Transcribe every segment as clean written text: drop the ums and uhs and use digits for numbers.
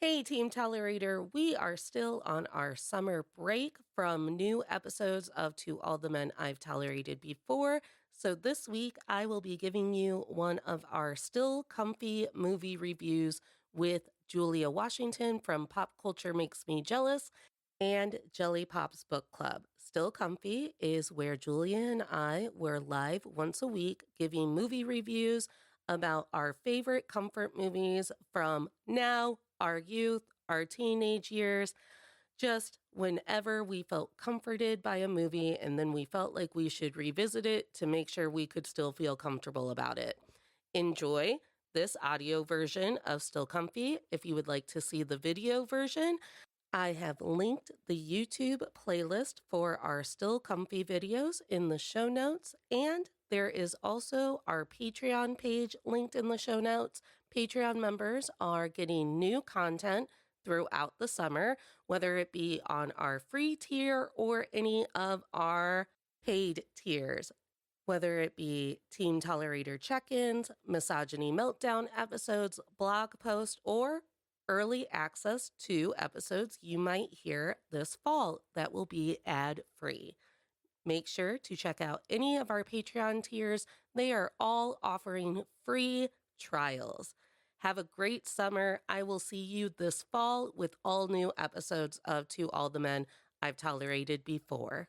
Hey, Team Tolerator, we are still on our summer break from new episodes of To All the Men I've Tolerated Before. So this week, I will be giving you one of our still comfy movie reviews with Julia Washington from Pop Culture Makes Me Jealous and Jelly Pop's Book Club. Still Comfy is where Julia and I were live once a week giving movie reviews about our favorite comfort movies from now, our youth, our teenage years, just whenever we felt comforted by a movie and then we felt like we should revisit it to make sure we could still feel comfortable about it. Enjoy this audio version of Still Comfy. If you would like to see the video version, I have linked the YouTube playlist for our Still Comfy videos in the show notes, and there is also our Patreon page linked in the show notes. Patreon members are getting new content throughout the summer, whether it be on our free tier or any of our paid tiers. Whether it be Team Tolerator check-ins, misogyny meltdown episodes, blog posts, or early access to episodes you might hear this fall that will be ad-free. Make sure to check out any of our Patreon tiers. They are all offering free trials. Have a great summer. I will see you this fall with all new episodes of To All the Men I've Tolerated Before.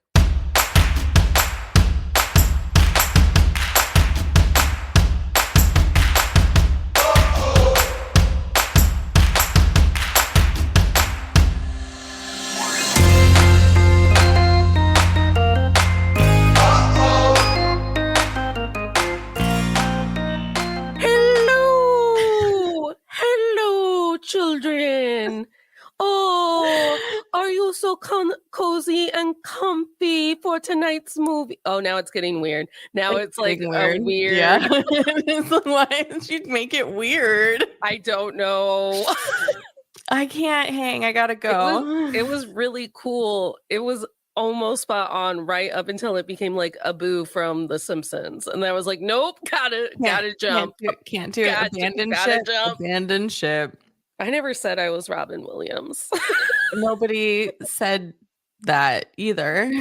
Hello, children. Oh, are you so cozy and comfy for tonight's movie? Oh, now it's getting weird. Now it's like a weird. Yeah. Why did you make it weird? I don't know. I can't hang. I gotta go. It was really cool. It was almost spot on right up until it became like Abu from The Simpsons. And I was like, nope, gotta jump. Can't do it. Abandon ship. I never said I was Robin Williams. Nobody said that either.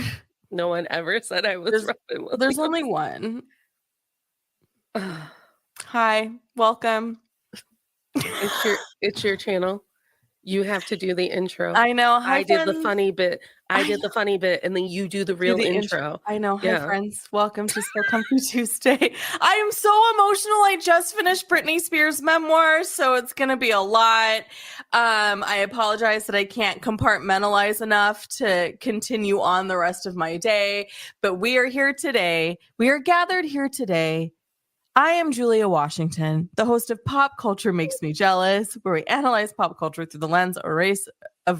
No one ever said I was Robin Williams. There's only one. Hi, welcome. It's your channel. You have to do the intro. I know. I did the funny bit. And then you do the real intro. I know. Hi, friends. Welcome to Still Comfy Tuesday. I am so emotional. I just finished Britney Spears' memoir, so it's going to be a lot. I apologize that I can't compartmentalize enough to continue on the rest of my day, but we are here today. We are gathered here today. I am Julia Washington, the host of Pop Culture Makes Me Jealous, where we analyze pop culture through the lens of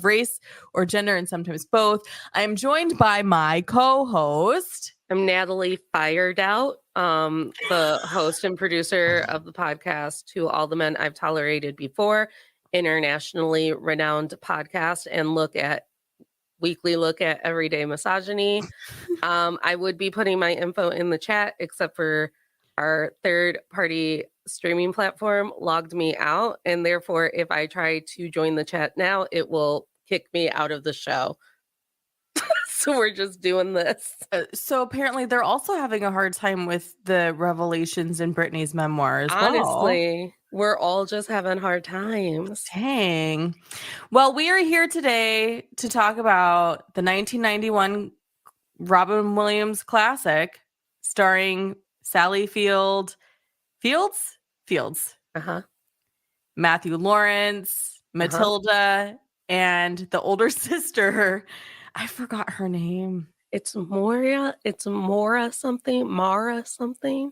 race or gender, and sometimes both. I am joined by my co-host. I'm Natalie Fired Out, the host and producer of the podcast To All the Men I've Tolerated Before, internationally renowned podcast, and weekly look at everyday misogyny. I would be putting my info in the chat, except for our third-party streaming platform logged me out, and therefore, if I try to join the chat now, it will kick me out of the show. So we're just doing this. So apparently, they're also having a hard time with the revelations in Britney's memoir as Honestly, we're all just having hard times. Dang. Well, we are here today to talk about the 1991 Robin Williams classic starring Sally Fields, Matthew Lawrence, Matilda, and the older sister. I forgot her name. It's Moria. It's Mara something.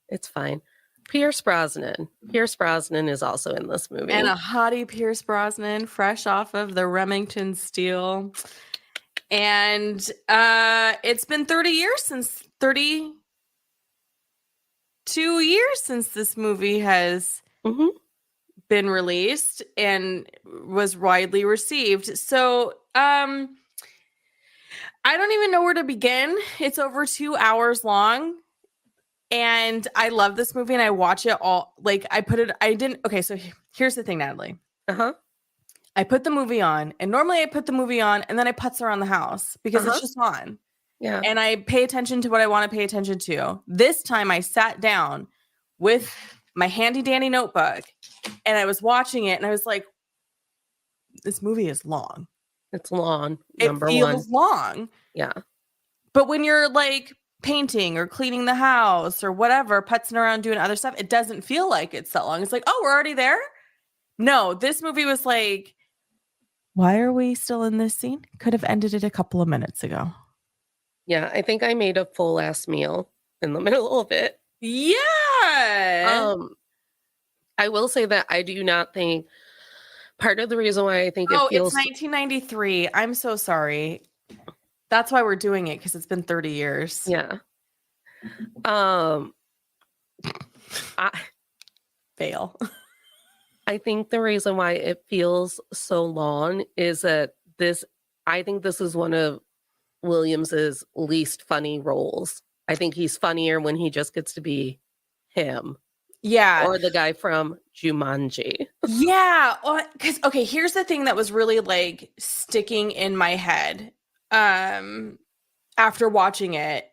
It's fine. Pierce Brosnan. Pierce Brosnan is also in this movie. And a hottie Pierce Brosnan, fresh off of the Remington Steel. And it's been 2 years since this movie has been released and was widely received. So I don't even know where to begin. It's over 2 hours long. And I love this movie and I watch it all. Okay, so here's the thing, Natalie. Uh-huh. I put the movie on, and normally I put the movie on and then I putz around the house because it's Uh-huh. just on. Yeah. And I pay attention to what I want to pay attention to. This time I sat down with my handy dandy notebook and I was watching it and I was like, this movie is long. It's long, It number one. feels long. Yeah. But when you're like painting or cleaning the house or whatever, putzing around doing other stuff, it doesn't feel like it's that long. It's like, oh, we're already there? No, this movie was like, why are we still in this scene? Could have ended it a couple of minutes ago. Yeah. I think I made a full ass meal in the middle of it. Yeah. I will say that I do not think part of the reason why I think it Oh, it's feels 1993. I'm so sorry. That's why we're doing it, because it's been 30 years. yeah. I Fail. I think the reason why it feels so long is that I think this is one of Williams's least funny roles. I think he's funnier when he just gets to be him Yeah. or the guy from Jumanji. Yeah. Because, okay, here's the thing that was really like sticking in my head after watching it.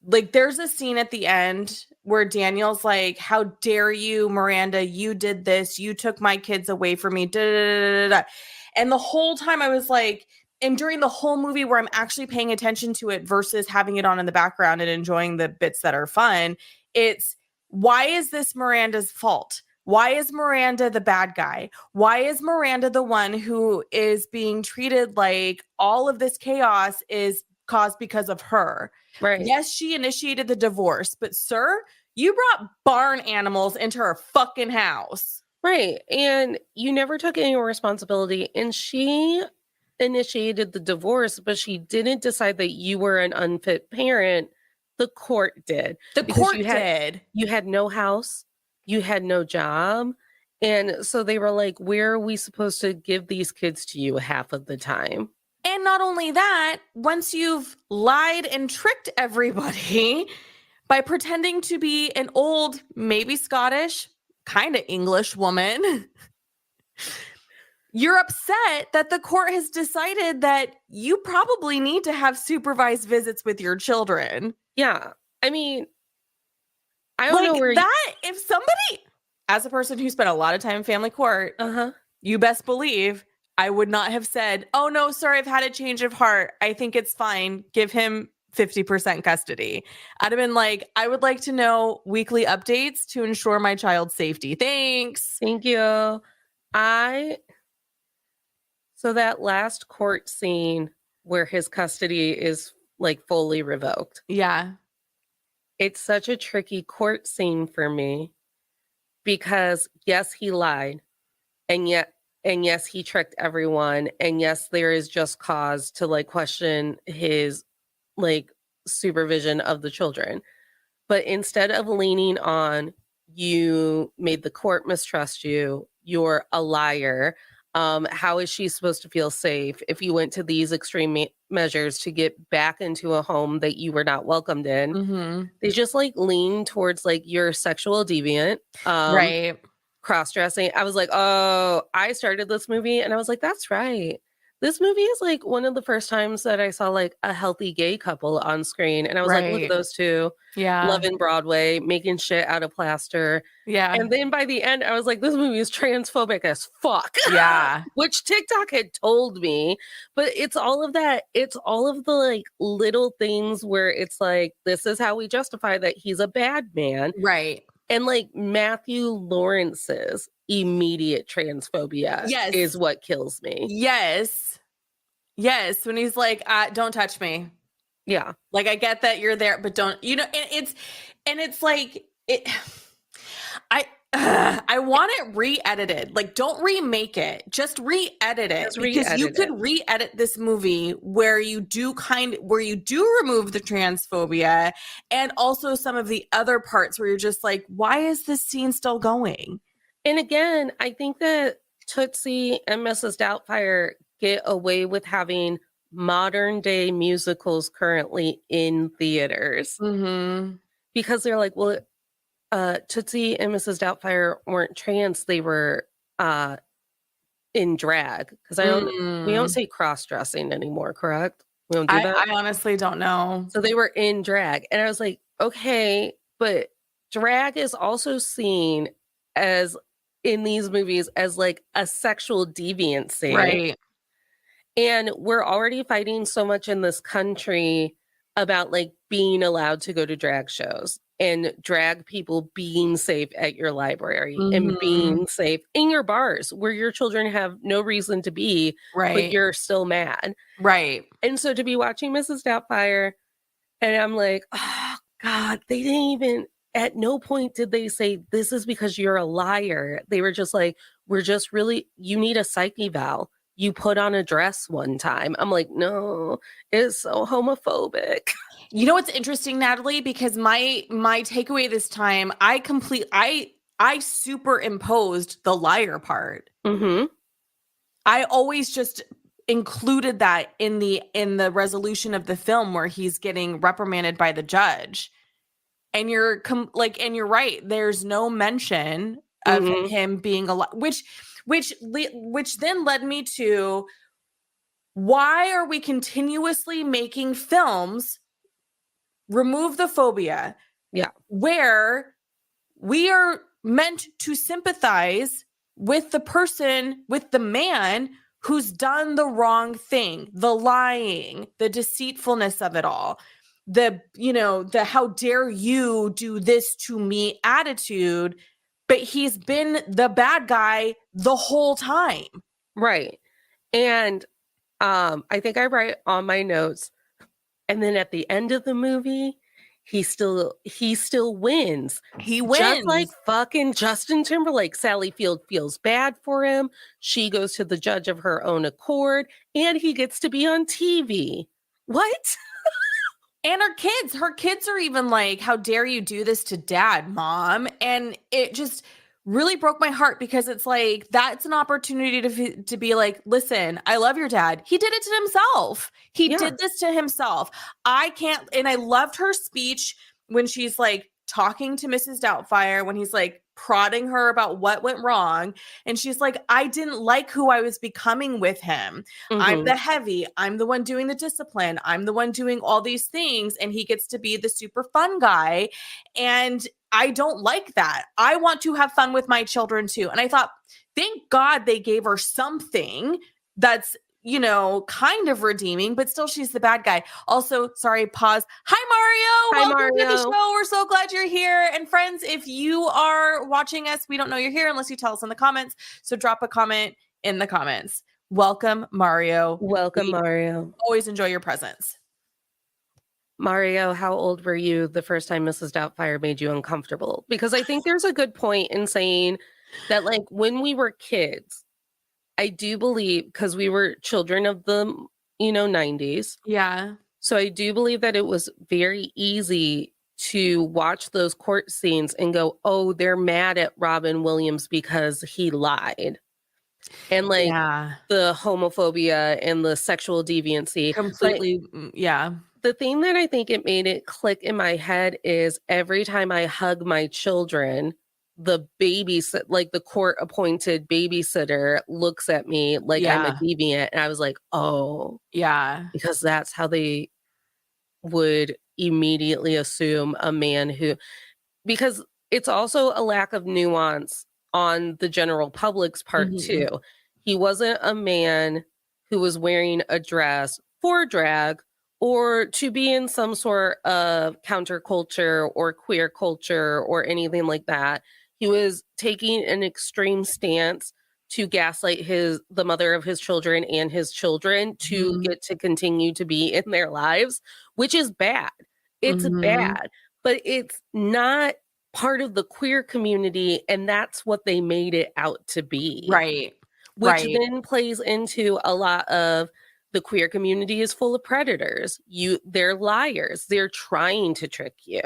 Like, there's a scene at the end where Daniel's like, how dare you, Miranda? You did this. You took my kids away from me. Da, da, da, da, da. And the whole time I was like, and during the whole movie where I'm actually paying attention to it versus having it on in the background and enjoying the bits that are fun, it's, why is this Miranda's fault? Why is Miranda the bad guy? Why is Miranda the one who is being treated like all of this chaos is caused because of her? Right. Yes, she initiated the divorce, but sir, you brought barn animals into her fucking house. Right. And you never took any responsibility. And she initiated the divorce, but she didn't decide that you were an unfit parent. The court did. The Because court did. you had no house, you had no job. And so they were like, where are we supposed to give these kids to you half of the time? And not only that, once you've lied and tricked everybody by pretending to be an old, maybe Scottish, kind of English woman, you're upset that the court has decided that you probably need to have supervised visits with your children. Yeah. I mean, I don't know where if somebody, as a person who spent a lot of time in family court, you best believe I would not have said, oh no, sorry, I've had a change of heart. I think it's fine. Give him 50% custody. I'd have been like, I would like to know weekly updates to ensure my child's safety. Thanks. Thank you. So that last court scene where his custody is like fully revoked. Yeah. It's such a tricky court scene for me because yes, he lied. And yes, he tricked everyone. And yes, there is just cause to like question his like supervision of the children. But instead of leaning on you made the court mistrust you, you're a liar. How is she supposed to feel safe if you went to these extreme measures to get back into a home that you were not welcomed in? Mm-hmm. They just like lean towards like you're a sexual deviant. Right. Cross-dressing. I was like, oh, I started this movie and I was like, that's right. This movie is like one of the first times that I saw like a healthy gay couple on screen. And I was like, look at those two. Yeah. Loving Broadway, making shit out of plaster. Yeah. And then by the end, I was like, this movie is transphobic as fuck. Yeah. Which TikTok had told me. But it's all of that. It's all of the like little things where it's like, this is how we justify that he's a bad man. Right. And like Matthew Lawrence's immediate transphobia is what kills me. Yes. Yes. When he's like, don't touch me. Yeah. Like, I get that you're there, but don't, and it's like, I want it re-edited. Like, don't remake it. Just re-edit it. Because you could re-edit this movie where you do remove the transphobia and also some of the other parts where you're just like, why is this scene still going? And again, I think that Tootsie and Mrs. Doubtfire get away with having modern day musicals currently in theaters. Mm-hmm. Because they're like, well, Tootsie and Mrs. Doubtfire weren't trans. They were in drag, because we don't Mm. say cross-dressing anymore, correct? We don't do I, that? I honestly don't know. So they were in drag. And I was like, okay, but drag is also seen as in these movies as like a sexual deviancy. Right. And we're already fighting so much in this country about like being allowed to go to drag shows and drag people being safe at your library and Mm-hmm. being safe in your bars where your children have no reason to be, but Right. you're still mad. Right. And so to be watching Mrs. Doubtfire, and I'm like, oh God, they didn't even, at no point did they say, this is because you're a liar. They were just like, we're just really, you need a psych eval. You put on a dress one time. I'm like, no, it's so homophobic. You know what's interesting, Natalie? Because my takeaway this time, I superimposed the liar part. Mm-hmm. I always just included that in the resolution of the film where he's getting reprimanded by the judge. And you're right. There's no mention of Mm-hmm. him being a which then led me to, why are we continuously making films remove the phobia Yeah. where we are meant to sympathize with the person, with the man who's done the wrong thing, the lying, the deceitfulness of it all, the how dare you do this to me attitude, but he's been the bad guy the whole time. Right. And I think I write on my notes, and then at the end of the movie, he still wins. He Just like wins. fucking Justin Timberlake. Sally Field feels bad for him. She goes to the judge of her own accord, and he gets to be on TV. What? And her kids are even like, how dare you do this to dad, mom? And it just really broke my heart, because it's like, that's an opportunity to be like, listen, I love your dad. He did it to himself. He Yeah. did this to himself. I can't. And I loved her speech when she's like talking to Mrs. Doubtfire, when he's like prodding her about what went wrong. And she's like, I didn't like who I was becoming with him. I'm Mm-hmm. the heavy. I'm the one doing the discipline. I'm the one doing all these things. And he gets to be the super fun guy. And I don't like that. I want to have fun with my children too. And I thought, thank God they gave her something that's, kind of redeeming, but still she's the bad guy. Also, sorry, pause. Hi, Hi, Mario. Welcome to the Mario. show. We're so glad you're here. And friends, if you are watching us, we don't know you're here unless you tell us in the comments. So drop a comment in the comments. Welcome, Mario. Welcome, We Mario. always enjoy your presence. Mario, how old were you the first time Mrs. Doubtfire made you uncomfortable? Because I think there's a good point in saying that, like, when we were kids, I do believe, because we were children of the, 90s. Yeah. So I do believe that it was very easy to watch those court scenes and go, oh, they're mad at Robin Williams because he lied. And like Yeah. the homophobia and the sexual deviancy. But Completely. Yeah. the thing that I think it made it click in my head is every time I hug my children, the like the court appointed babysitter looks at me like I'm a Yeah. deviant. And I was like, oh, Yeah. because that's how they would immediately assume a man who, because it's also a lack of nuance on the general public's part Mhm. too. He wasn't a man who was wearing a dress for drag or to be in some sort of counterculture or queer culture or anything like that. He was taking an extreme stance to gaslight the mother of his children and his children to Mhm. get to continue to be in their lives, which is bad. It's Mhm. bad, but it's not part of the queer community, and that's what they made it out to be, Right. which Right. then plays into a lot of the queer community is full of predators. They're liars. They're trying to trick you.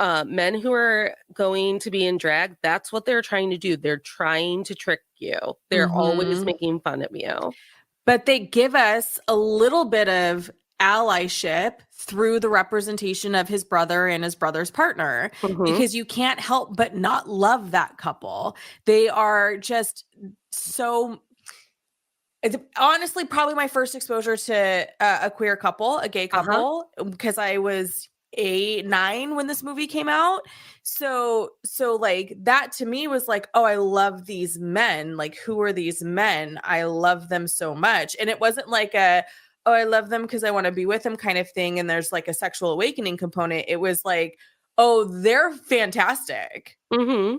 Men who are going to be in drag, that's what they're trying to do. They're trying to trick you. They're always Mhm. making fun of you. But they give us a little bit of allyship through the representation of his brother and his brother's partner, Mm-hmm. because you can't help but not love that couple. They are just so It's honestly probably my first exposure to a queer couple, a gay Uh-huh. couple, because I was 8, 9 when this movie came out. So like that to me was like, oh, I love these men. Like, who are these men? I love them so much. And it wasn't like oh, I love them because I want to be with them kind of thing. And there's like a sexual awakening component. It was like, oh, they're fantastic. Mm-hmm.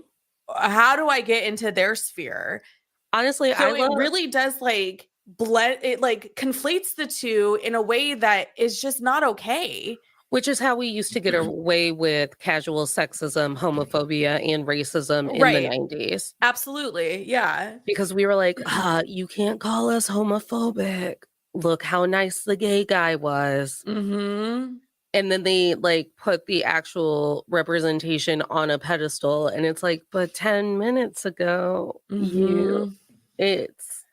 How do I get into their sphere? Honestly, I So it love, really does like blend, it like conflates the two in a way that is just not okay. which is how we used to get away with casual sexism, homophobia, and racism in the Right. 90s. Absolutely. Yeah. Because we were like, you can't call us homophobic. Look how nice the gay guy was. Mm-hmm. And then they like put the actual representation on a pedestal. And it's like, but 10 minutes ago, Mm-hmm. it's.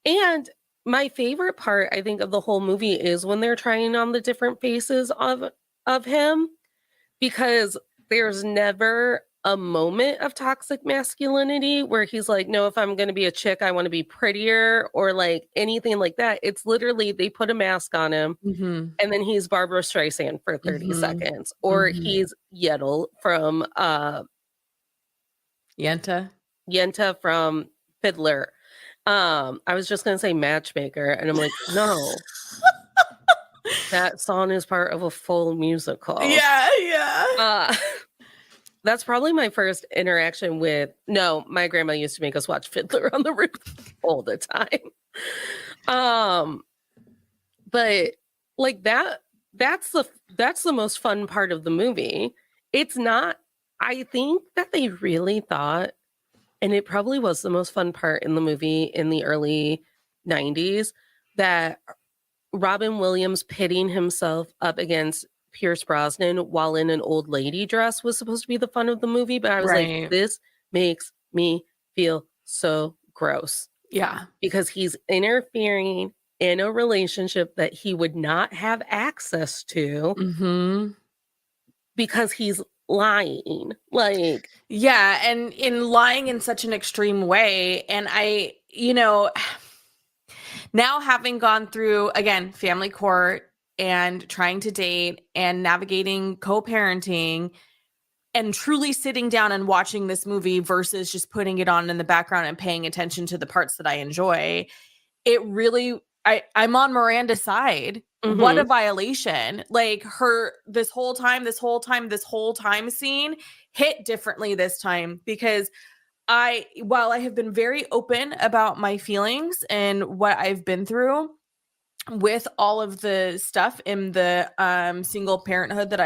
And my favorite part, I think, of the whole movie is when they're trying on the different faces of him, because there's never a moment of toxic masculinity where he's like, no, if I'm going to be a chick, I want to be prettier or like anything like that. It's literally they put a mask on him Mm-hmm. and then he's Barbara Streisand for 30 Mm-hmm. seconds, or Mm-hmm. he's Yentl from Yenta. Yenta from Fiddler. I was just going to say Matchmaker, and I'm like, no, that song is part of a full musical. Yeah, yeah. That's probably my first interaction with. No, my grandma used to make us watch Fiddler on the Roof all the time. But like that's the most fun part of the movie. It's not. I think that they really thought, and it probably was the most fun part in the movie in the early 90s, that Robin Williams pitting himself up against Pierce Brosnan while in an old lady dress was supposed to be the fun of the movie. But I was like, Right. this makes me feel so gross Yeah. because he's interfering in a relationship that he would not have access to Mm-hmm. because he's lying. Like, Yeah, and in lying in such an extreme way. And now having gone through, again, family court and trying to date and navigating co-parenting and truly sitting down and watching this movie versus just putting it on in the background and paying attention to the parts that I enjoy, it really, I'm on Miranda's side. What a mhm. violation. Like her, this whole time scene hit differently this time because while I have been very open about my feelings and what I've been through with all of the stuff in the single parenthood that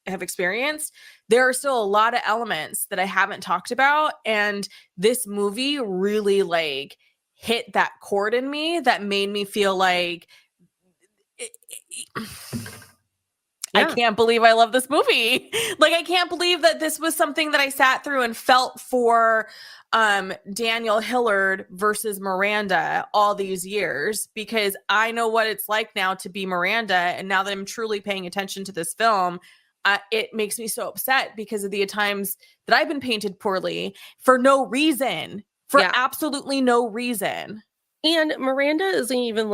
have experienced, there are still a lot of elements that I haven't talked about, and this movie really like hit that chord in me that made me feel like I Yeah. can't believe I love this movie. Like, I can't believe that this was something that I sat through and felt for Daniel Hillard versus Miranda all these years, because I know what it's like now to be Miranda. And now that I'm truly paying attention to this film, it makes me so upset because of the times that I've been painted poorly for no reason, for Yeah. absolutely no reason. And Miranda isn't even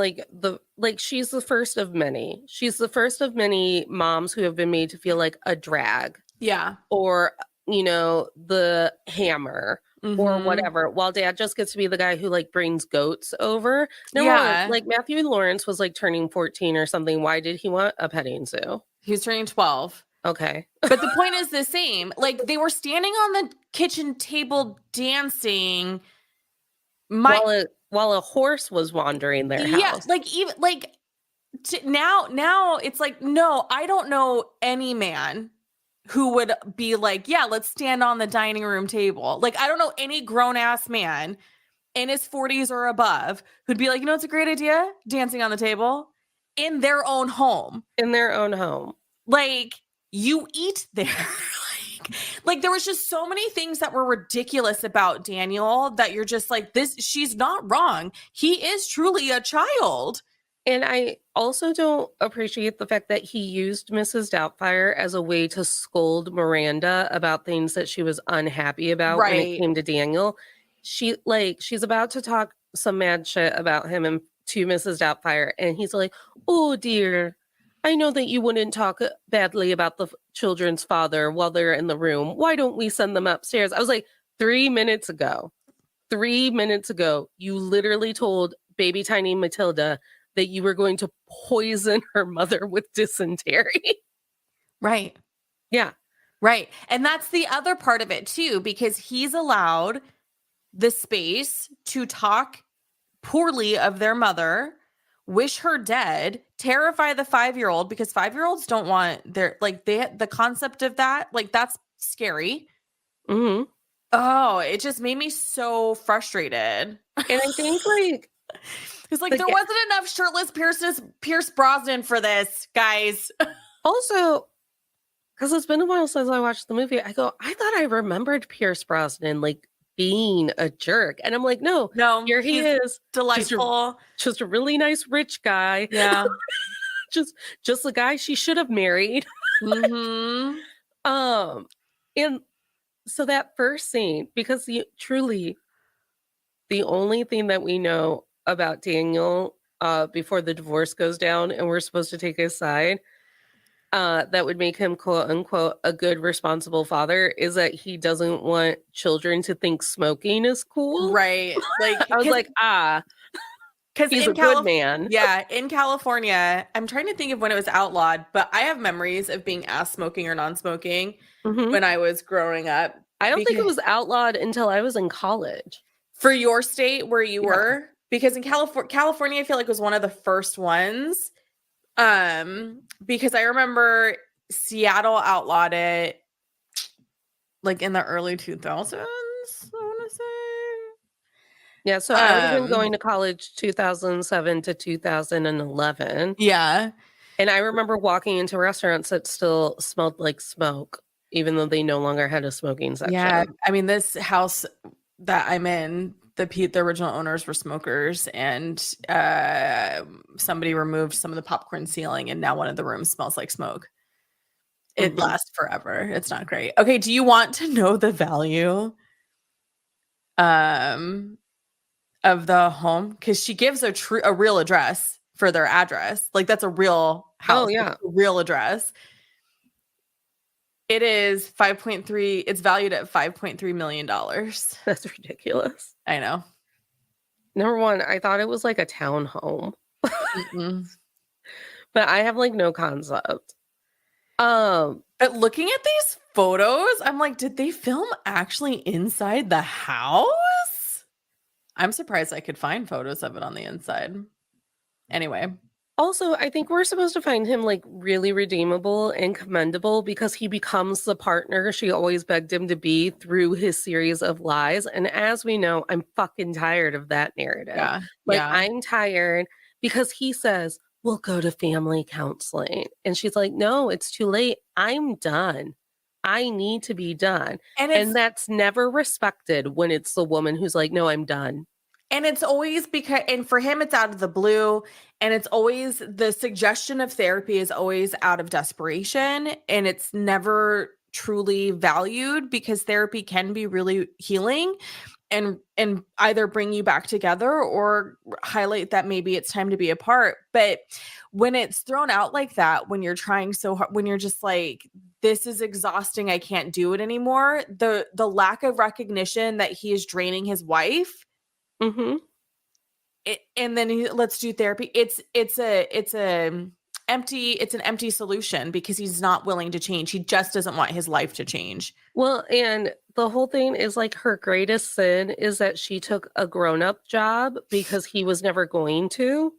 she's the first of many. She's the first of many moms who have been made to feel like a drag Yeah. or, the hammer or Mm-hmm. whatever, while dad just gets to be the guy who like brings goats over. Number one, Yeah. like Matthew Lawrence was like turning 14 or something. Why did he want a petting zoo? He was turning 12. Okay. But the point is the same. Like, they were standing on the kitchen table dancing. While a horse was wandering their Yeah, house. like even like now it's like, no, I don't know any man who would be like, yeah, let's stand on the dining room table. Like, I don't know any grown ass man in his 40s or above who'd be like, it's a great idea, dancing on the table in their own home. In their own home. Like, you eat there. like there was just so many things that were ridiculous about Daniel that you're just like, she's not wrong. He is truly a child. And I also don't appreciate the fact that he used Mrs. Doubtfire as a way to scold Miranda about things that she was unhappy about when it Right. came to Daniel. She's about to talk some mad shit about him and to Mrs. Doubtfire, and he's like, "Oh dear, I know that you wouldn't talk badly about the children's father while they're in the room. Why don't we send them upstairs?" I was like, 3 minutes ago, 3 minutes ago, you literally told baby tiny Matilda that you were going to poison her mother with dysentery. Right. Yeah. Right. And that's the other part of it too, because he's allowed the space to talk poorly of their mother, wish her dead, terrify the 5-year-old, because 5-year-olds don't want their, like, the concept of that, like, that's scary. Mm-hmm. Oh, it just made me so frustrated. And I think like it's like there wasn't enough shirtless Pierce Brosnan for this, guys. also, because it's been a while since I watched the movie, I thought I remembered Pierce Brosnan like being a jerk. And I'm like, no, here he is. Delightful. Just a really nice rich guy. Yeah. just the guy she should have married. Mm-hmm. And so that first scene, because truly the only thing that we know about Daniel before the divorce goes down and we're supposed to take his side, that would make him quote unquote a good responsible father is that he doesn't want children to think smoking is cool. Right. Like I was like, because he's a good man. Yeah, in California, I'm trying to think of when it was outlawed, but I have memories of being asked smoking or non-smoking when I was growing up. I don't think it was outlawed until I was in college. For your state where you were? Because in California, I feel like was one of the first ones. Because I remember Seattle outlawed it like in the early 2000s, I want to say. Yeah, so I would have been going to college 2007 to 2011. Yeah. And I remember walking into restaurants that still smelled like smoke, even though they no longer had a smoking section. Yeah, I mean, this house that I'm in, the original owners were smokers, and somebody removed some of the popcorn ceiling, and now one of the rooms smells like smoke. It lasts forever. It's not great. Okay, do you want to know the value of the home? Because she gives a real address for their address. Like that's a real house. Oh yeah, a real address. It is 5.3. It's valued at $5.3 million. That's ridiculous. I know. Number one, I thought it was like a townhome. But I have like no concept. But looking at these photos, I'm like, did they film actually inside the house? I'm surprised I could find photos of it on the inside. Anyway. Also, I think we're supposed to find him like really redeemable and commendable because he becomes the partner she always begged him to be through his series of lies. And as we know, I'm fucking tired of that narrative. Yeah. I'm tired because he says, we'll go to family counseling. And she's like, no, it's too late. I'm done. I need to be done. And that's never respected when it's the woman who's like, no, I'm done. And it's always because, and for him, it's out of the blue. And it's always, the suggestion of therapy is always out of desperation. And it's never truly valued because therapy can be really healing and either bring you back together or highlight that maybe it's time to be apart. But when it's thrown out like that, when you're trying so hard, when you're just like, this is exhausting, I can't do it anymore. The lack of recognition that he is draining his wife. And then let's do therapy. It's an empty solution because he's not willing to change. He just doesn't want his life to change. Well, and the whole thing is like her greatest sin is that she took a grown-up job because he was never going to.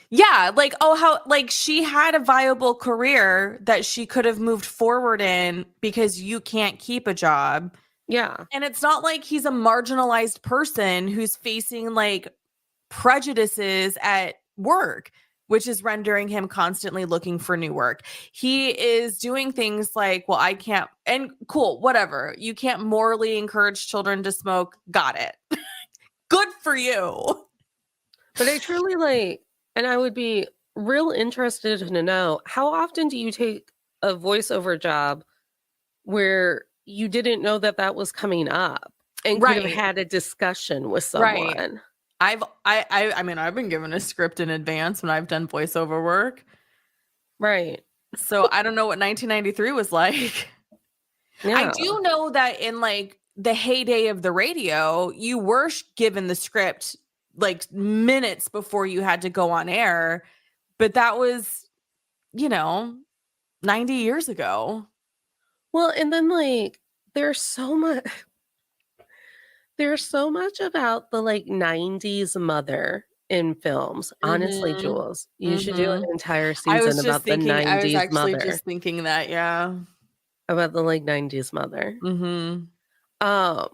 Yeah, like, she had a viable career that she could have moved forward in because you can't keep a job. Yeah. And it's not like he's a marginalized person who's facing like prejudices at work, which is rendering him constantly looking for new work. He is doing things like, well, I can't, and cool, whatever. You can't morally encourage children to smoke. Got it. Good for you. But I truly and I would be real interested to know, how often do you take a voiceover job where you didn't know that was coming up and could have had a discussion with someone? I mean, I've been given a script in advance when I've done voiceover work. Right. So I don't know what 1993 was like. I Yeah. do know that in like the heyday of the radio, you were given the script like minutes before you had to go on air, but that was, 90 years ago. Well, and then like there's so much there's so much about the like 90s mother in films. Honestly, Mhm. Jules, you should do Mhm. an entire season about the I was 90s actually mother, just thinking that, yeah. about the like 90s mother. Mhm. Um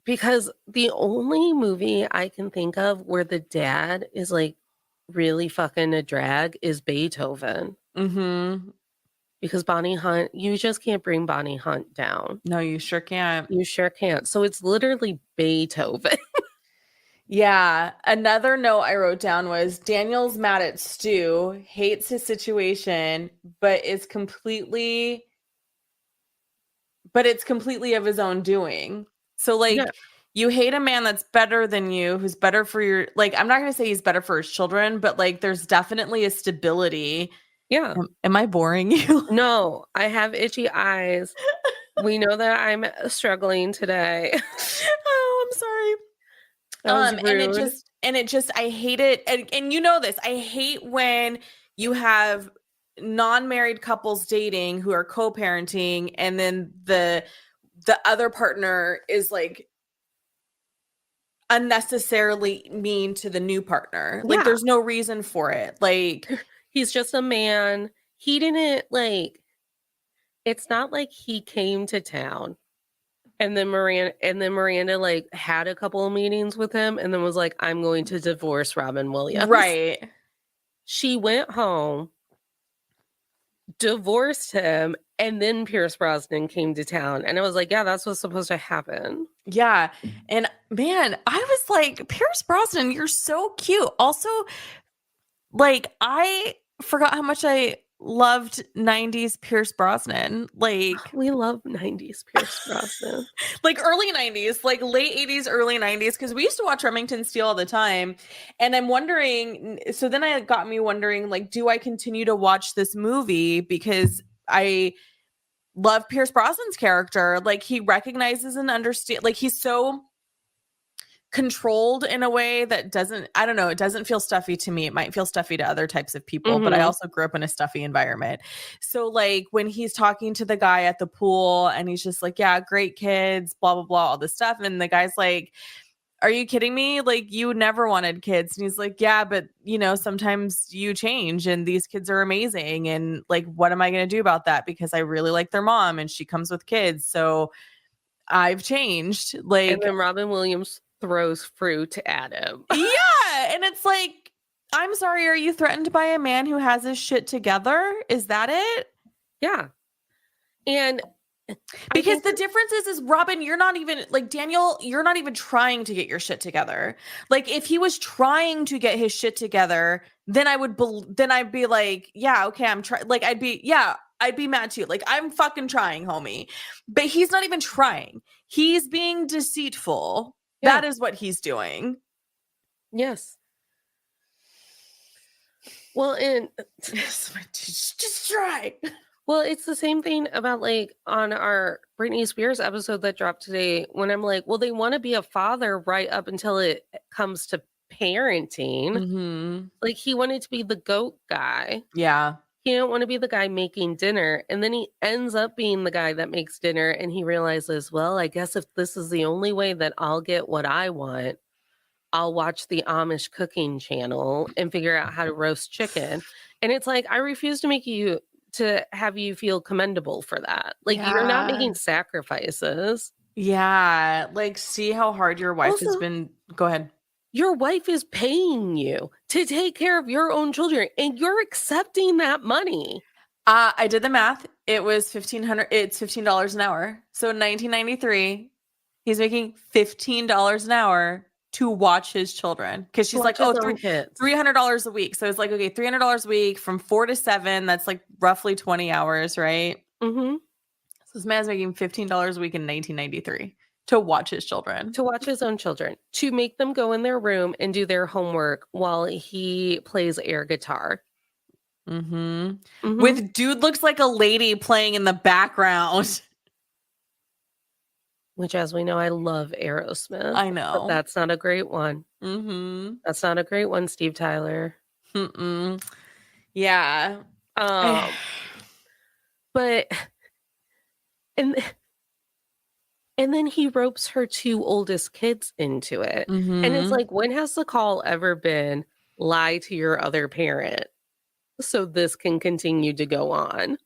because the only movie I can think of where the dad is like really fucking a drag is Beethoven. Mhm. Because Bonnie Hunt, you just can't bring Bonnie Hunt down. No, you sure can't. You sure can't. So it's literally Beethoven. Yeah. Another note I wrote down was Daniel's mad at Stu, hates his situation, but it's completely of his own doing. So Yeah. like you hate a man that's better than you, who's better for your like I'm not going to say he's better for his children, but like there's definitely a stability. Yeah. Am I boring you? No, I have itchy eyes. We know that I'm struggling today. Oh, I'm sorry. That was rude. And it just I hate it. And you know this. I hate when you have non-married couples dating who are co-parenting and then the other partner is like unnecessarily mean to the new partner. Like Yeah. there's no reason for it. Like He's just a man. He didn't like, it's not like he came to town and then Miranda like had a couple of meetings with him and then was like, I'm going to divorce Robin Williams. right. She went home, divorced him, and then Pierce Brosnan came to town. And I was like, yeah, that's what's supposed to happen. Yeah. And man, I was like, Pierce Brosnan, you're so cute. Also, like I forgot how much I loved 90s Pierce Brosnan. We love 90s Pierce Brosnan. Like early 90s, like late 80s, early 90s, because we used to watch Remington Steele all the time. And I'm wondering, so then it got me wondering, like, do I continue to watch this movie? Because I love Pierce Brosnan's character. Like he recognizes and understands, like he's so controlled in a way that doesn't, I don't know, it doesn't feel stuffy to me. It might feel stuffy to other types of people, but I Mm-hmm. also grew up in a stuffy environment. So like when he's talking to the guy at the pool and he's just like, yeah, great kids, blah, blah, blah, all this stuff. And the guy's like, are you kidding me? Like you never wanted kids. And he's like, yeah, but sometimes you change and these kids are amazing. And like, what am I going to do about that? Because I really like their mom and she comes with kids. So I've changed. And Like, then Robin Williams throws fruit at him. yeah. And it's like, I'm sorry, are you threatened by a man who has his shit together? Is that it? Yeah. And Because the difference is Robin, you're not even like Daniel, you're not even trying to get your shit together. Like if he was trying to get his shit together, then then I'd be like, yeah, okay, I'm trying. Like I'd be mad too. Like I'm fucking trying, homie. But he's not even trying. He's being deceitful. yeah. That is what he's doing. Yes. Well, and Just try. well, it's the same thing about like on our Britney Spears episode that dropped today when I'm like, well, they want to be a father right up until it comes to parenting. Mm-hmm. Like he wanted to be the goat guy. Yeah. He didn't want to be the guy making dinner. And then he ends up being the guy that makes dinner and he realizes, well, I guess if this is the only way that I'll get what I want, I'll watch the Amish cooking channel and figure out how to roast chicken. And it's like, I refuse to have you feel commendable for that. Like you're not Yeah. making sacrifices. Yeah. Like, see how hard your wife has Also, been. Go ahead. your wife is paying you to take care of your own children and you're accepting that money. I did the math. It was $1,500. It's $15 an hour. So in 1993, he's making $15 an hour to watch his children. Because she's like, Watch his oh, own kids. $300 a week. So it's like, okay, $300 a week from 4 to 7. That's like roughly 20 hours, right? Mm-hmm. So this man's making $15 a week in 1993. to watch his children. To watch his own children, to make them go in their room and do their homework while he plays air guitar. Mm-hmm. Mhm. With dude looks like a lady playing in the background. Which, as we know, I love Aerosmith. I But know. that's not a great one. Mm-hmm. That's not a great one, Steve Tyler. Mm-mm. Yeah. But and and then he ropes her two oldest kids into it. And it's Mm-hmm. like, when has the call ever been lie to your other parent so this can continue to go on?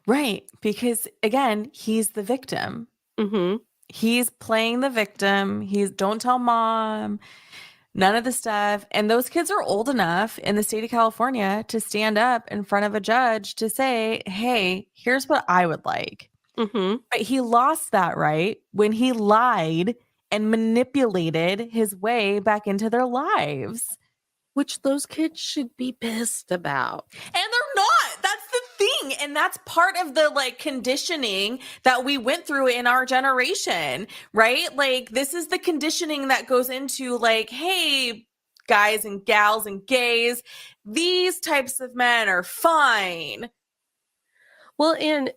Right. Because again, he's the victim. Mm-hmm. He's playing the victim. He's don't tell mom, none of the stuff. And those kids are old enough in the state of California to stand up in front of a judge to say, hey, here's what I would like. Mm-hmm. But he lost that right when he lied and manipulated his way back into their lives. Which those kids should be pissed about. And they're not. That's the thing. And that's part of the like conditioning that we went through in our generation, right? Like, this is the conditioning that goes into like, hey, guys and gals and gays, these types of men are fine. Well, and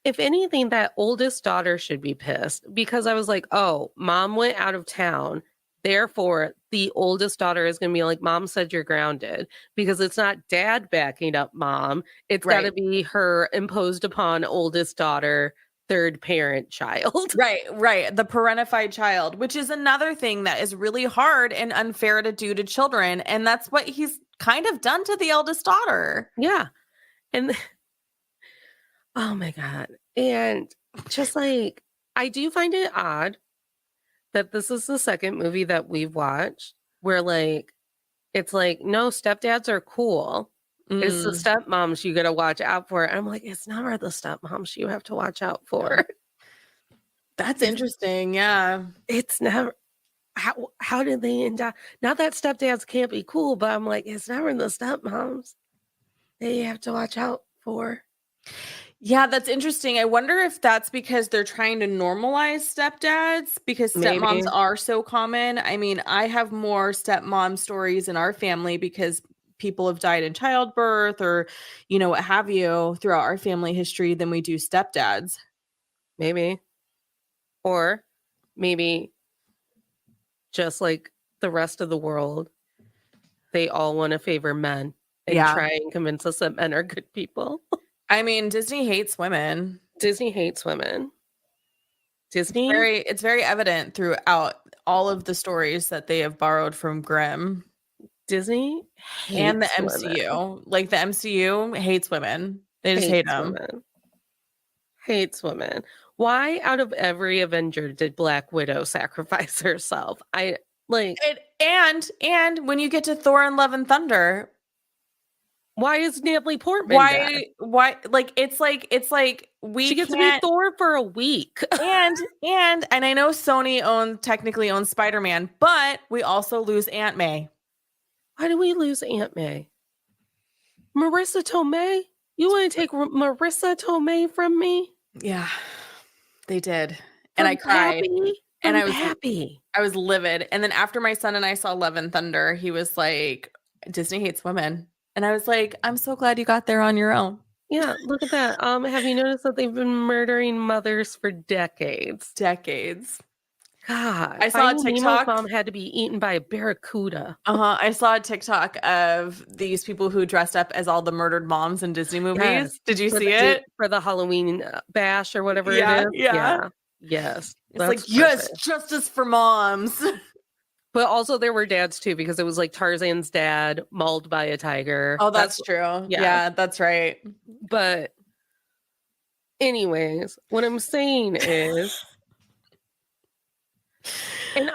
if anything, that oldest daughter should be pissed, because I was like, oh, mom went out of town. Therefore, the oldest daughter is going to be like, mom said you're grounded, because it's not dad backing up mom. It's got to Right. be her imposed upon oldest daughter, third parent child. Right. The parentified child, which is another thing that is really hard and unfair to do to children. And that's what he's kind of done to the eldest daughter. Yeah. And oh my God. And just like, I do find it odd that this is the second movie that we've watched where like it's like, no, stepdads are cool. It's the Mm, stepmoms you gotta watch out for. And I'm like, it's never the stepmoms you have to watch out yeah. for. That's It's interesting. Yeah. it's never how did they end up? Not that stepdads can't be cool, but I'm like, it's never the stepmoms that you have to watch out for. Yeah, that's interesting. I wonder if that's because they're trying to normalize stepdads because stepmoms Maybe. are so common. I mean, I have more stepmom stories in our family because people have died in childbirth or, what have you throughout our family history than we do stepdads. Maybe. Or maybe just like the rest of the world, they all want to favor men and Yeah. try and convince us that men are good people. I mean, Disney hates women. Disney hates women. Disney It's very evident throughout all of the stories that they have borrowed from Grimm Disney and the hates women. MCU. Like the MCU hates women. They just hate Hates them. women. Hates women. Why out of every Avenger did Black Widow sacrifice herself? I like And when you get to Thor and Love and Thunder, why is Natalie Portman dead? why it's like we She gets to be can't Thor for a week. and I know Sony technically owns Spider-Man, but we also lose Aunt May. Why do we lose Aunt May? Marissa Tomei? You want to take Marissa Tomei from me? Yeah, they did. And I From cried. Pappy? And From Pappy. I was livid. And then after my son and I saw Love and Thunder, he was like, Disney hates women. And I was like, I'm so glad you got there on your own. Yeah, look at that. Have you noticed that they've been murdering mothers for decades? Decades. God, I saw a Finding Nemo's TikTok. mom had to be eaten by a barracuda. I saw a TikTok of these people who dressed up as all the murdered moms in Disney movies. Yes. Did you see it? For the Halloween bash or whatever it Yeah, is? yeah. Yes. It's That's like, yes, perfect. justice for moms. But also there were dads too, because it was like Tarzan's dad mauled by a tiger. Oh, that's true. Yeah, that's right. But anyways, what I'm saying is, and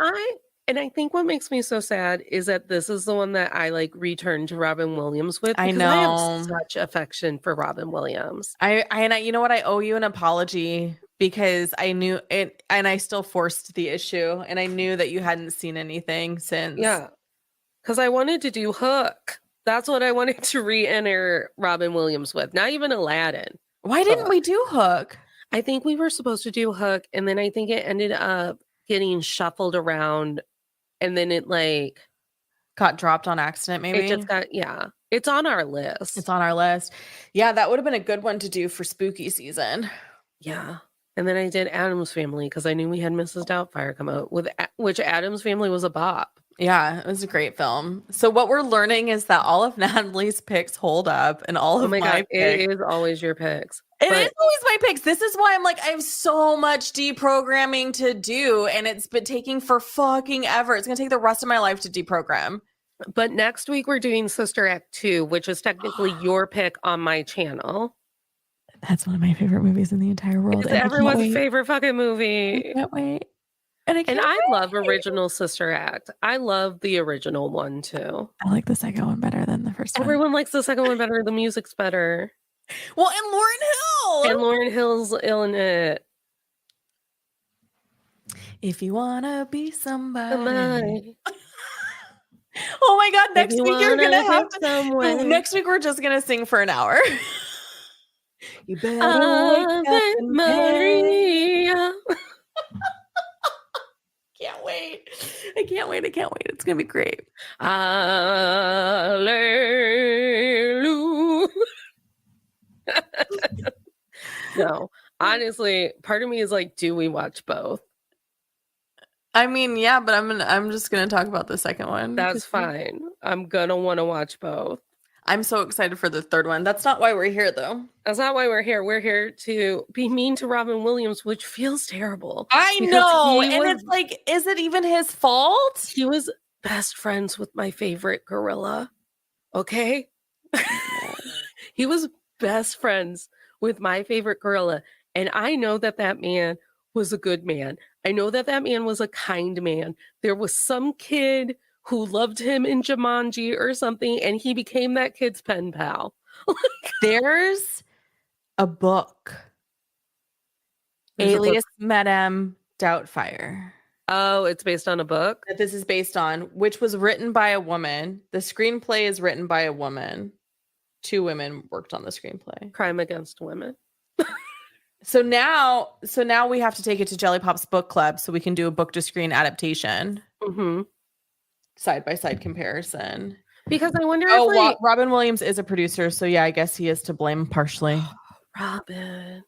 I think what makes me so sad is that this is the one that I like returned to Robin Williams with, I because I have know. such affection for Robin Williams. You know what? I owe you an apology because I knew it and I still forced the issue and I knew that you hadn't seen anything since. Yeah. Because I wanted to do Hook. That's what I wanted to re-enter Robin Williams with. Not even Aladdin. Why didn't we do Hook? I think we were supposed to do Hook, and then I think it ended up getting shuffled around, and then it Got dropped on accident, it maybe. just got, yeah, it's on our list. It's on our list. Yeah, that would have been a good one to do for spooky season. Yeah. And then I did Addams Family because I knew we had Mrs. Doubtfire come out, which Addams Family was a bop. Yeah, it was a great film. So what we're learning is that all of Natalie's picks hold up, and all Oh of my God, my picks. it is always your picks. It But is always my picks. This is why I'm like, I have so much deprogramming to do, and it's been taking for fucking ever. It's gonna take the rest of my life to deprogram. but next week we're doing Sister Act 2, which is technically your pick on my channel. That's one of my favorite movies in the entire world. It's And I can't everyone's wait. favorite fucking I movie. can't wait. And I And can't I love wait. original Sister Act. I love the original one too. I like the second one better than the first one. Everyone likes the second one better. The music's better. Well, and Lauryn Hill. And Lauryn Hill's in it. If you wanna be somebody. Somebody. Oh my God! If Next you week you're wanna gonna have get to. somewhere. Next week we're just gonna sing for an hour. You better wake up Ave and pray. Maria. Can't wait! I can't wait! I can't wait! It's gonna be great. Hallelujah. No, honestly, part of me is like, do we watch both? I mean, yeah, but I'm just gonna talk about the second one. That's fine. I'm gonna want to watch both. I'm so excited for the third one. That's not why we're here, though. That's not why we're here. We're here to be mean to Robin Williams, which feels terrible. I because know, he and was- it's like, is it even his fault? He was best friends with my favorite gorilla. Okay? He was best friends with my favorite gorilla. And I know that that man was a good man. I know that that man was a kind man. There was some kid who loved him in Jumanji or something, and he became that kid's pen pal. There's a book, There's a book. Alias Madame Doubtfire, Oh, it's based on a book? that this is based on, which was written by a woman. The screenplay is written by a woman. 2 women worked on the screenplay. Crime Against Women. So now we have to take it to Jelly Pop's book club so we can do a book to screen adaptation, Mm-hmm. side by side comparison. Because I wonder Oh, if like Robin Williams is a producer, so yeah, I guess he is to blame partially, Robin,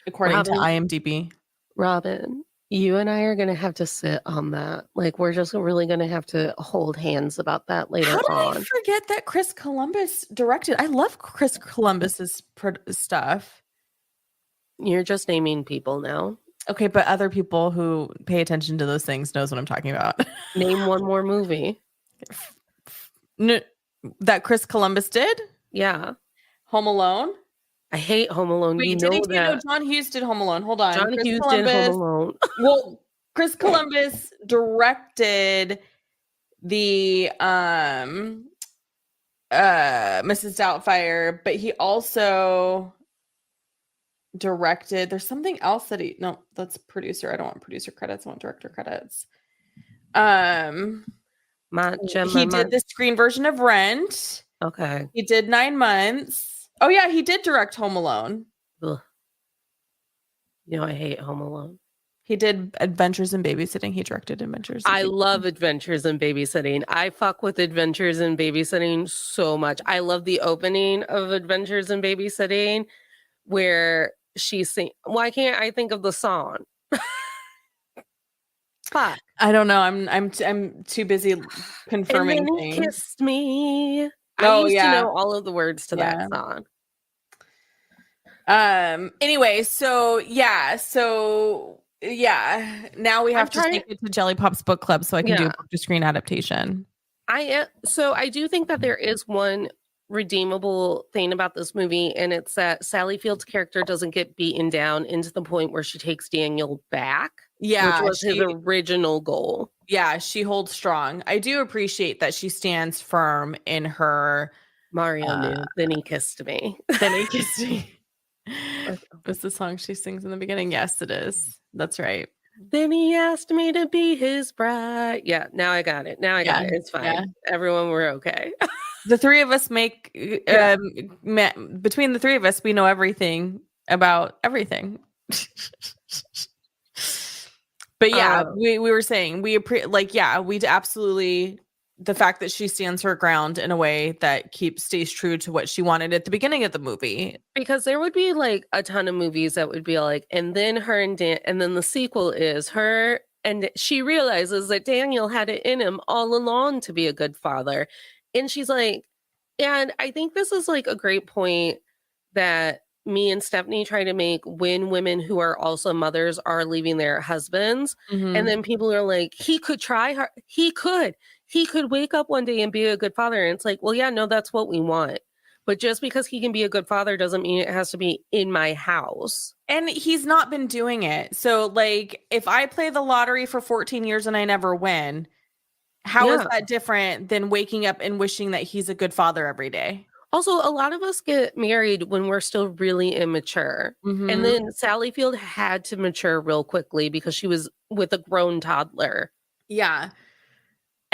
according to IMDb. Robin, you and I are gonna have to sit on that. Like we're just really gonna have to hold hands about that later How did I on. forget that Chris Columbus directed? I love Chris Columbus's stuff. You're just naming people now. Okay, but other people who pay attention to those things knows what I'm talking about. Name one more movie. No, that Chris Columbus did? Yeah. Home Alone? I hate Home Alone. Wait, you did know he? that. No, John Hughes did Home Alone. Hold on. John Chris Hughes Columbus, did Home Alone. Well, Chris Columbus directed the Mrs. Doubtfire, but he also directed, there's something else that that's producer. I don't want producer credits, I want director credits. He did the screen version of Rent. Okay. He did 9 Months. Oh yeah, he did direct Home Alone. Ugh. You know I hate Home Alone. He did Adventures in Babysitting. He directed Adventures. I love Adventures in Babysitting. I fuck with Adventures in Babysitting so much. I love the opening of Adventures in Babysitting where she sings. Why can't I think of the song? Fuck. I don't know. I'm too busy confirming And then he things. kissed me. Oh, I used yeah. to know all of the words to that song. Anyway, so now we have to take it to Jelly Pop's book club so I can do a book to screen adaptation. So I do think that there is one redeemable thing about this movie, and it's that Sally Field's character doesn't get beaten down into the point where she takes Daniel back. Yeah, which was his original goal. Yeah, she holds strong. I do appreciate that she stands firm in her. Mario knew. Then he kissed me. Then he kissed me. What's the song she sings in the beginning? Yes, it is. That's right. Then he asked me to be his bride. Yeah, now I got it. Now I got it. It's fine. Yeah. Everyone, we're okay. The three of us between the three of us, we know everything about everything. But yeah, Um, we were saying we we absolutely, the fact that she stands her ground in a way that stays true to what she wanted at the beginning of the movie. because there would be like a ton of movies that would be like, and then her and Dan, and then the sequel is her, and she realizes that Daniel had it in him all along to be a good father. And she's like, and I think this is like a great point that me and Stephanie try to make when women who are also mothers are leaving their husbands. And Mm-hmm. then people are like, he could try her. He could wake up one day and be a good father. And it's like, well, yeah, no, that's what we want. But just because he can be a good father doesn't mean it has to be in my house. And he's not been doing it. So, like, if I play the lottery for 14 years and I never win, how is Yeah. that different than waking up and wishing that he's a good father every day? Also, a lot of us get married when we're still really immature. And Mm-hmm. then Sally Field had to mature real quickly because she was with a grown toddler. Yeah.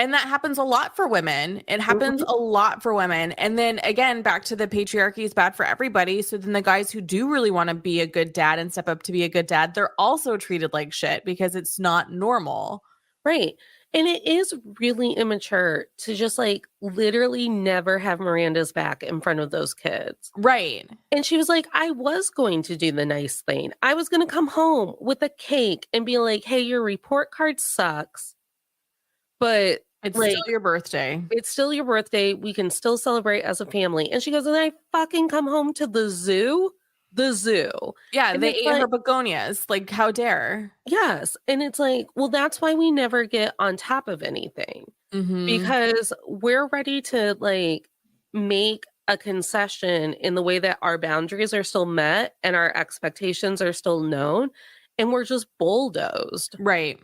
And that happens a lot for women. It happens Mhm. a lot for women. And then again, back to the patriarchy is bad for everybody. So then the guys who do really want to be a good dad and step up to be a good dad, they're also treated like shit because it's not normal. Right. And it is really immature to just like literally never have Miranda's back in front of those kids. Right. And she was like, I was going to do the nice thing. I was going to come home with a cake and be like, hey, your report card sucks, but It's still like, your birthday. it's still your birthday. We can still celebrate as a family. And she goes, and I fucking come home to the zoo. The zoo. Yeah, And they it's ate her like, begonias. Like, how dare? yes. And it's like, well, that's why we never get on top of anything Mm-hmm. because we're ready to like make a concession in the way that our boundaries are still met and our expectations are still known. And we're just bulldozed. Right.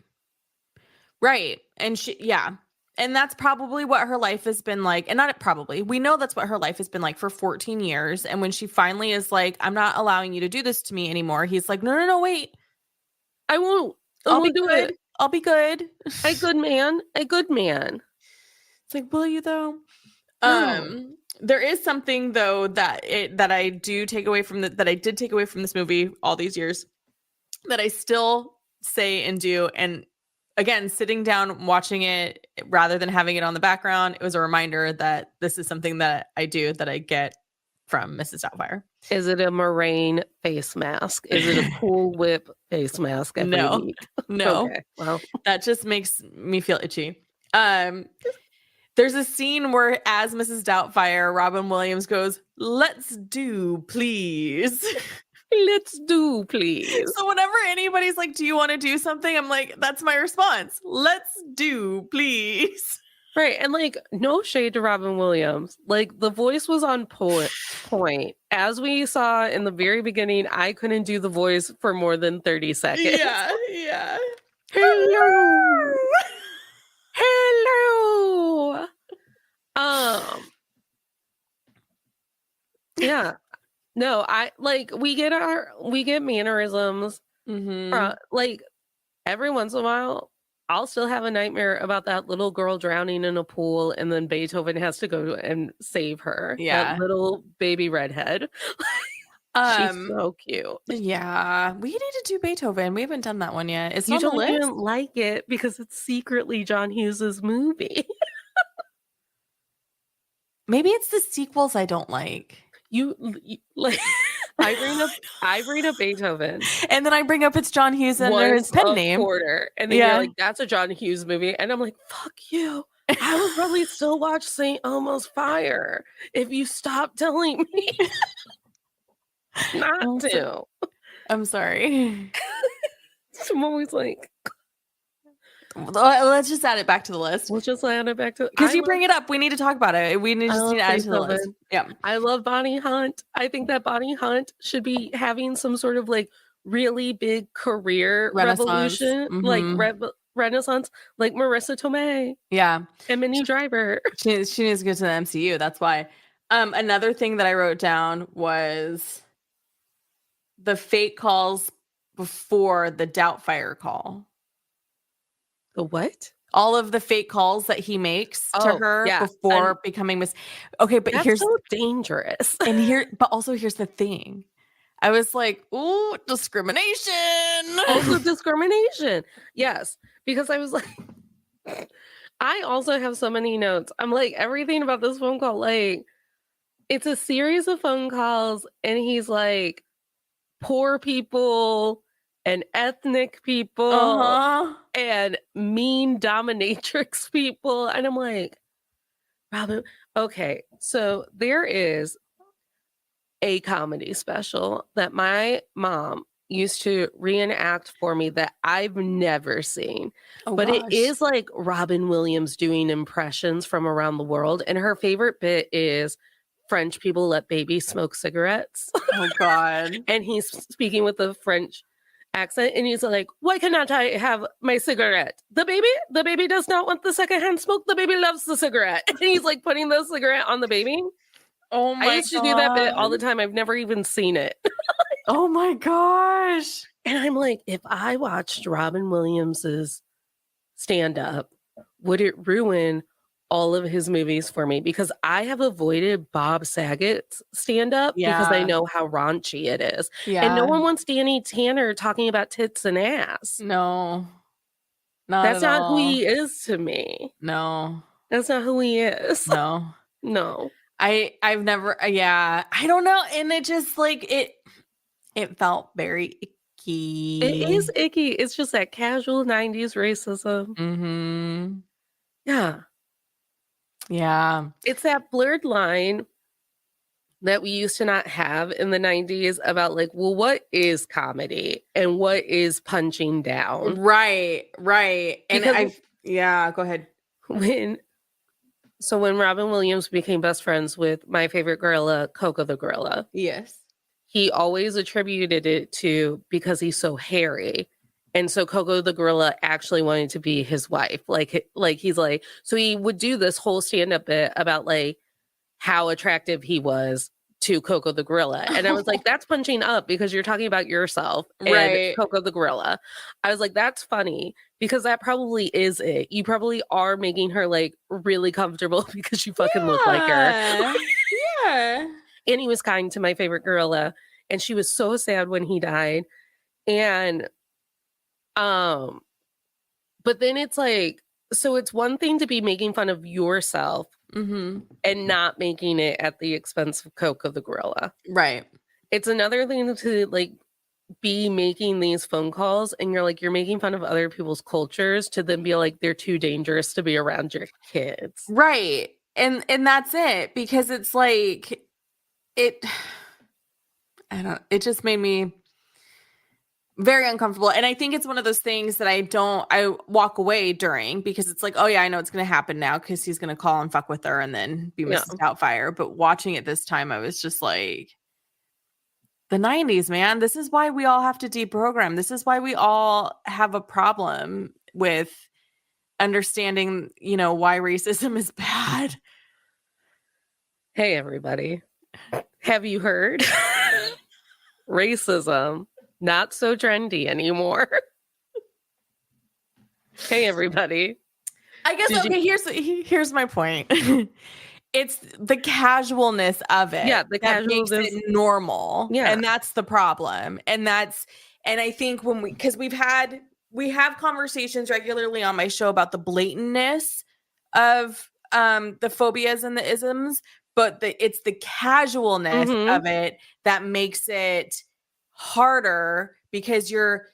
Right. And yeah. And that's probably what her life has been like. And not probably, we know that's what her life has been like for 14 years. And when she finally is like, I'm not allowing you to do this to me anymore, he's like, no, no, no, wait. I won't. I I'll be won't do good. it. I'll be good. A good man. A good man. It's like, will you though? No. There is something though that I do take away from that I did take away from this movie all these years that I still say and do. And again, sitting down watching it rather than having it on the background, it was a reminder that this is something that I do that I get from Mrs. Doubtfire. Is it a Moraine face mask? Is it a Cool Whip face mask every No, week? no, Okay. Well, that just makes me feel itchy. There's a scene where, as Mrs. Doubtfire, Robin Williams goes, "Let's do, please." let's do, please. So whenever anybody's like, "Do you want to do something?" I'm like, that's my response. Let's do, please. Right. And like, no shade to Robin Williams. Like, the voice was on point. As we saw in the very beginning, I couldn't do the voice for more than 30 seconds. Yeah, yeah. Hello. Hello. Yeah. No, I like we get mannerisms. Mm-hmm. Like every once in a while, I'll still have a nightmare about that little girl drowning in a pool, and then Beethoven has to go and save her. That Yeah. little baby redhead. She's so cute. Yeah. We need to do Beethoven. We haven't done that one yet. It's You on the don't list. even like it because it's secretly John Hughes's movie. Maybe it's the sequels I don't like. You like I bring up Beethoven And then I bring up it's John Hughes under his once pen a name. quarter, and then you're like, "That's a John Hughes movie," and I'm like, "Fuck you." I would probably still watch Saint Elmo's Fire if you stop telling me not to. I'm sorry. I'm always like, Let's just add it back to the list. we'll just add it back to Because you bring it up. We need to talk about it. We need to add it to the list. Yeah. I love Bonnie Hunt. I think that Bonnie Hunt should be having some sort of like really big career Renaissance. revolution, like renaissance, like Marissa Tomei. Yeah. And Minnie Driver. She needs to go to the MCU. That's why. Another thing that I wrote down was the fake calls before the Doubtfire call. The what? All of the fake calls that he makes to her before becoming Miss. Okay, but that's here's so dangerous. But also here's the thing. I was like, ooh, discrimination. Also discrimination. Yes, because I was like, I also have so many notes. I'm like, everything about this phone call, like, it's a series of phone calls, and he's like, poor people and ethnic people Uh-huh. and mean dominatrix people. And I'm like, Robin, okay, so there is a comedy special that my mom used to reenact for me that I've never seen. Oh But it gosh. is like Robin Williams doing impressions from around the world. And her favorite bit is French people let babies smoke cigarettes. Oh God. And he's speaking with a French accent, and he's like, why cannot I have my cigarette? The baby does not want the secondhand smoke. The baby loves the cigarette. And he's like putting the cigarette on the baby. Oh I my used to do that bit all the God. time. I've never even seen it. Oh my gosh. And I'm like, if I watched Robin Williams's stand up, would it ruin all of his movies for me? Because I have avoided Bob Saget's stand up because I Yeah. know how raunchy it is. And no Yeah. one wants Danny Tanner talking about tits and ass. No. Not That's at not who all. he is to me. No. That's not who he is. No. No. I've never yeah. I don't know. And it just like it felt very It is icky. icky. It's just that casual 90s racism. Mm-hmm. Yeah. Yeah. It's that blurred line that we used to not have in the 90s about like, well, what is comedy and what is punching down? Right. Right. And Because yeah, go ahead. when when Robin Williams became best friends with my favorite gorilla, Coco the gorilla, Yes. he always attributed it to because he's so hairy. And so Coco the gorilla actually wanted to be his wife. Like he's like, so he would do this whole stand-up bit about like how attractive he was to Coco the gorilla. And I was like, that's punching up because you're talking about yourself and Right. Coco the gorilla. I was like, that's funny because that probably is it. You probably are making her like really comfortable because you fucking look like her. Yeah. Yeah. And he was kind to my favorite gorilla. And she was so sad when he died. And um, but then it's like, so it's one thing to be making fun of yourself Mm-hmm. and not making it at the expense of Coco the gorilla. Right. It's another thing to like be making these phone calls and you're like, you're making fun of other people's cultures to then be like, they're too dangerous to be around your kids. Right. And that's it because it's like it it just made me very uncomfortable. And I think it's one of those things that I walk away during because it's like, oh yeah, I know it's going to happen now because he's going to call and fuck with her and then be Yeah. Mrs. Doubtfire. But watching it this time, I was just like, the 90s, man, this is why we all have to deprogram. This is why we all have a problem with understanding, why racism is bad. Hey, everybody. Have you heard? Racism, not so trendy anymore. Hey, everybody. I guess, here's my point. It's the casualness of it Yeah, the that makes casualness. it normal. Yeah. And that's the problem. And I think because we have conversations regularly on my show about the blatantness of the phobias and the isms, but it's the casualness of it that makes it harder because you're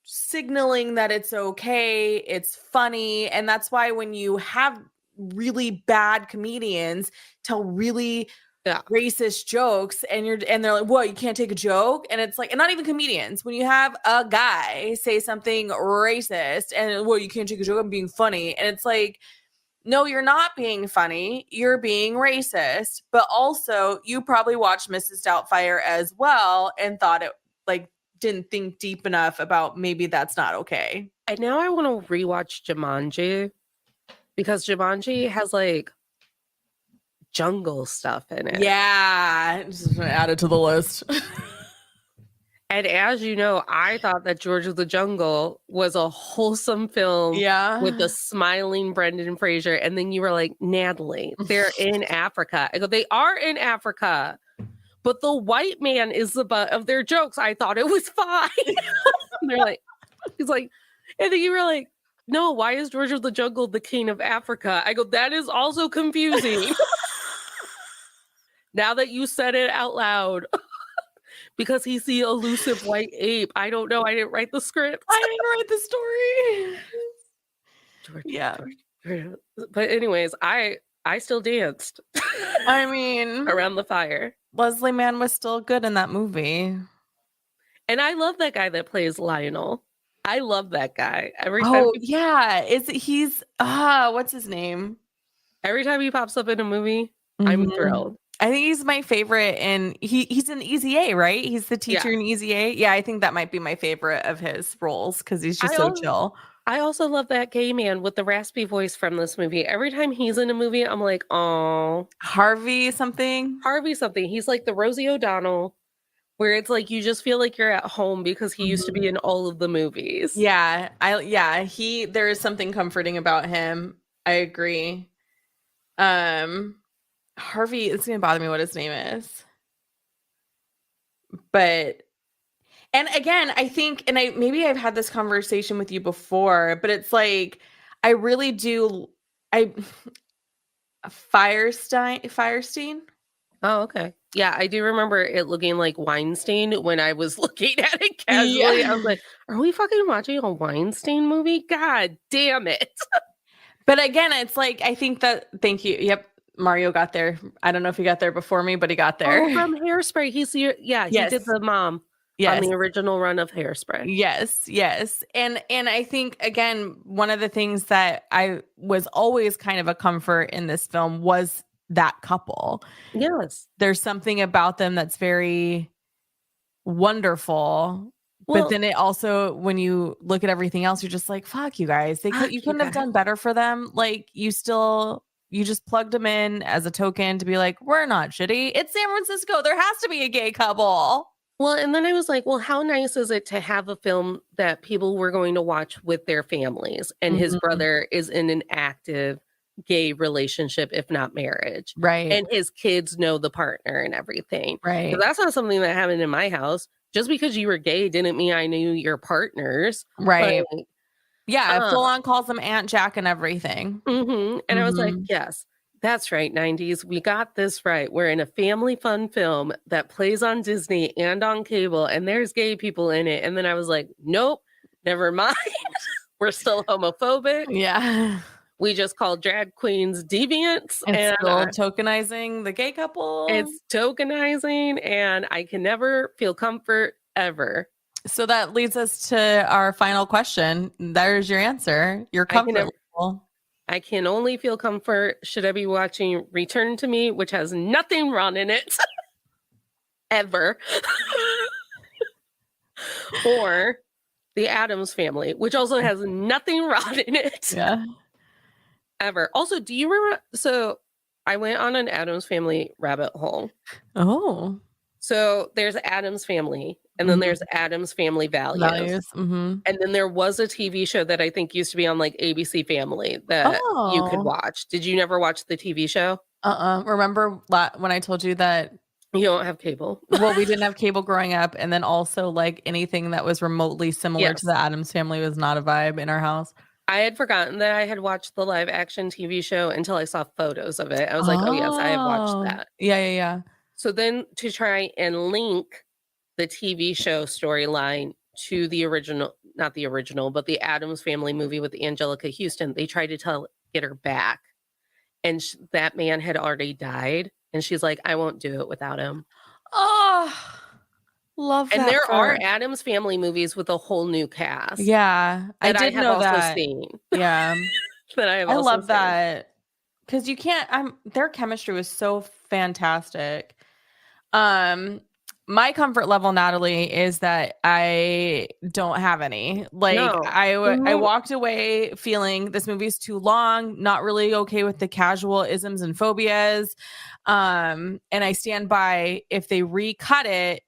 signaling that it's okay, it's funny, and that's why when you have really bad comedians tell really racist jokes and they're like, what, you can't take a joke? And it's like, and not even comedians, when you have a guy say something racist and well, you can't take a joke, I'm being funny, and it's like, no, you're not being funny, you're being racist. But also you probably watched Mrs. Doubtfire as well and thought it like didn't think deep enough about maybe that's not okay. And now I want to rewatch Jumanji because Jumanji has like jungle stuff in it. Yeah, just add it to the list. And as you know, I thought that George of the Jungle was a wholesome film with a smiling Brendan Fraser. And then you were like, Natalie, they're in Africa. I go, they are in Africa. but the white man is the butt of their jokes. I thought it was fine. And they're like, he's like, and then you were like, no, why is George of the Jungle the king of Africa? I go, that is also confusing. Now that you said it out loud, because he's the elusive white ape. I don't know. I didn't write the script. I didn't write the story. George, Yeah. George. But anyways, I still danced. I mean, around the fire. Leslie Mann was still good in that movie. And I love that guy that plays Lionel. I love that guy. Every time what's his name? Every time he pops up in a movie, I'm thrilled. I think he's my favorite, and he's in Easy A, right? He's the teacher in Easy A. Yeah, I think that might be my favorite of his roles because he's just so chill. I also love that gay man with the raspy voice from this movie. Every time he's in a movie, I'm like, oh, Harvey something. He's like the Rosie O'Donnell, where it's like you just feel like you're at home because he used to be in all of the movies. Yeah, there is something comforting about him. I agree. Harvey, it's gonna bother me what his name is. But, and again, I think, and maybe I've had this conversation with you before, but it's like, I really do, Firestein. Oh, okay. Yeah, I do remember it looking like Weinstein when I was looking at it casually. Yeah. I was like, are we fucking watching a Weinstein movie? God damn it. But again, it's like, I think thank you. Yep. Mario got there. I don't know if he got there before me, but he got there. Oh, from Hairspray. He did the mom on the original run of Hairspray. Yes. And I think, again, one of the things that I was always kind of a comfort in this film was that couple. Yes. There's something about them that's very wonderful. Well, but then it also, when you look at everything else, you're just like, fuck you guys. You couldn't have done better for them. Like, you just plugged them in as a token to be like, we're not shitty. It's San Francisco. There has to be a gay couple. Well, and then I was like, well, how nice is it to have a film that people were going to watch with their families? And his brother is in an active gay relationship, if not marriage. Right. And his kids know the partner and everything. Right. So that's not something that happened in my house. Just because you were gay didn't mean I knew your partners. Right. But, yeah, full on calls them Aunt Jack and everything. And I was like, yes, that's right, 90s. We got this right. We're in a family fun film that plays on Disney and on cable, and there's gay people in it. And then I was like, nope, never mind. We're still homophobic. Yeah. We just call drag queens deviants. And still tokenizing the gay couple. It's tokenizing, and I can never feel comfort ever. So that leads us to our final question. There's your answer. Your comfort level. I can only feel comfort should I be watching Return to Me, which has nothing wrong in it. Ever. Or The Addams Family, which also has nothing wrong in it. Yeah. Ever. Also, do you remember? So I went on an Addams Family rabbit hole. Oh. So there's Addams Family, and then there's Addams Family Values. And then there was a TV show that I think used to be on like ABC Family that you could watch. Did you never watch the TV show? Remember when I told you that you don't have cable? Well, we didn't have cable growing up, and then also like anything that was remotely similar to the Addams Family was not a vibe in our house. I had forgotten that I had watched the live action TV show until I saw photos of it. I was like, oh yes, I have watched that. Yeah. So then to try and link the TV show storyline to the original, not the original, but the Addams Family movie with Angelica Houston, they tried to get her back. And that man had already died. And she's like, I won't do it without him. Oh, love that. And there are Addams Family movies with a whole new cast. Yeah, I did know that. Seen. Yeah. That I have also love seen. that. Because you can't, their chemistry was so fantastic. My comfort level, Natalie, is that I don't have any. Like, no. I walked away feeling this movie's too long, not really okay with the casual isms and phobias. And I stand by, if they recut it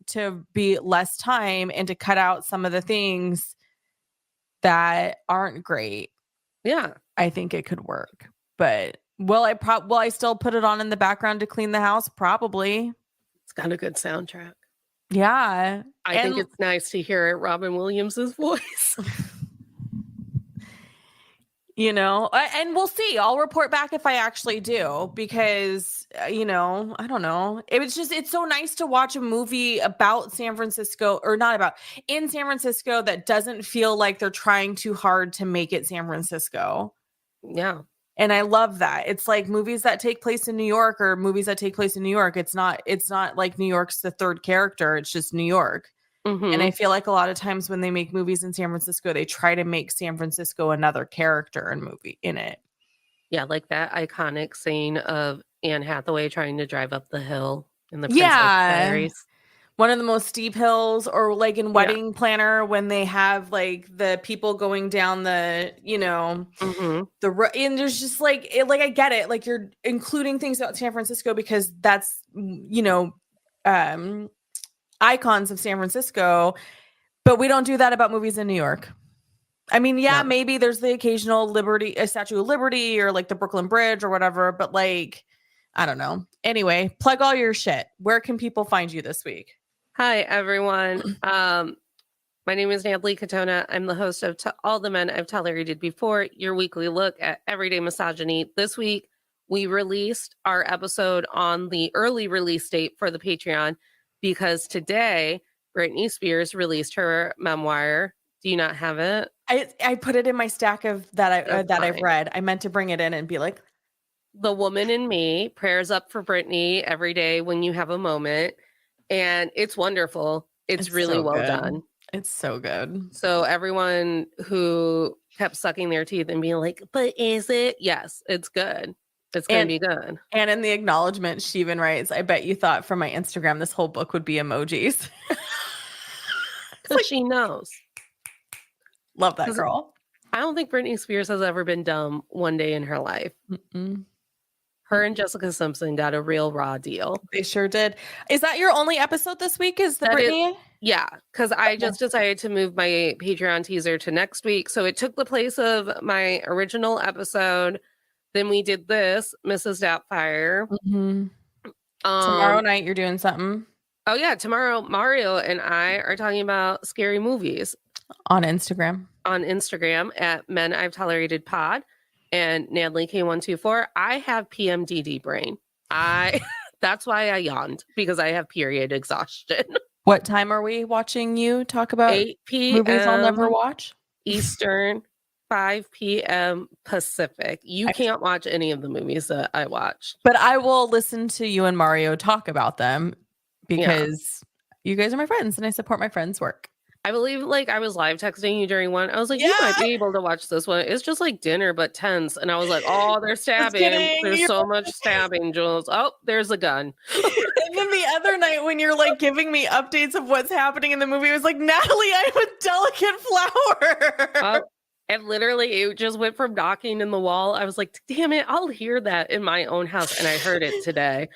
to be less time and to cut out some of the things that aren't great. Yeah. I think it could work. But will I still put it on in the background to clean the house? Probably. It's got a good soundtrack. Yeah. I think And it's nice to hear Robin Williams' voice. and we'll see. I'll report back if I actually do, because I don't know. It's so nice to watch a movie about San Francisco, or not about, in San Francisco, that doesn't feel like they're trying too hard to make it San Francisco. Yeah. And I love that. It's like movies that take place in New York, or movies that take place in New York. It's not like New York's the third character. It's just New York. And I feel like a lot of times when they make movies in San Francisco, they try to make San Francisco another character in it. Yeah, like that iconic scene of Anne Hathaway trying to drive up the hill in the Princess Yeah. Diaries. One of the most steep hills, or like in Yeah. Wedding Planner, when they have like the people going down the, Mhm. and there's just like, I get it. Like, you're including things about San Francisco because that's, icons of San Francisco, but we don't do that about movies in New York. I mean, yeah, No. maybe there's the occasional Statue of Liberty, or like the Brooklyn Bridge or whatever, but like, I don't know. Anyway, plug all your shit. Where can people find you this week? Hi, everyone. My name is Natalie Katona. I'm the host of All the Men I've Tolerated Before, your weekly look at everyday misogyny. This week, we released our episode on the early release date for the Patreon, because today, Britney Spears released her memoir. Do you not have it? I put it in my stack of that I've fine. read. I meant to bring it in and be like, The Woman in Me, prayers up for Britney every day when you have a moment. And it's wonderful. It's really so well good. done. It's so good. So everyone who kept sucking their teeth and being like, but is it? Yes, it's good. It's going to be good. And in the acknowledgement, she even writes, I bet you thought from my Instagram this whole book would be emojis. Because she knows. Love that girl. I don't think Britney Spears has ever been dumb one day in her life. Her and Jessica Simpson got a real raw deal. They sure did. Is that your only episode this week? Is the Britney? Yeah, because I just decided to move my Patreon teaser to next week. So it took the place of my original episode. Then we did this, Mrs. Doubtfire. Tomorrow night you're doing something. Oh yeah, tomorrow Mario and I are talking about scary movies. On Instagram at Men I've Tolerated Pod, and Natalie K124. I have PMDD brain. That's why I yawned, because I have period exhaustion. What time are we watching you talk about 8 p.m. movies I'll never watch? Eastern, 5 p.m. Pacific. You can't watch any of the movies that I watched. But I will listen to you and Mario talk about them, because you guys are my friends and I support my friends' work. I believe I was live texting you during one. I was like, you might be able to watch this one. It's just like dinner, but tense. And I was like, oh, they're stabbing. There's so much stabbing, Jules. Oh, there's a gun. And then the other night when you're like giving me updates of what's happening in the movie, I was like, Natalie, I'm a delicate flower. And literally it just went from knocking in the wall. I was like, damn it, I'll hear that in my own house. And I heard it today.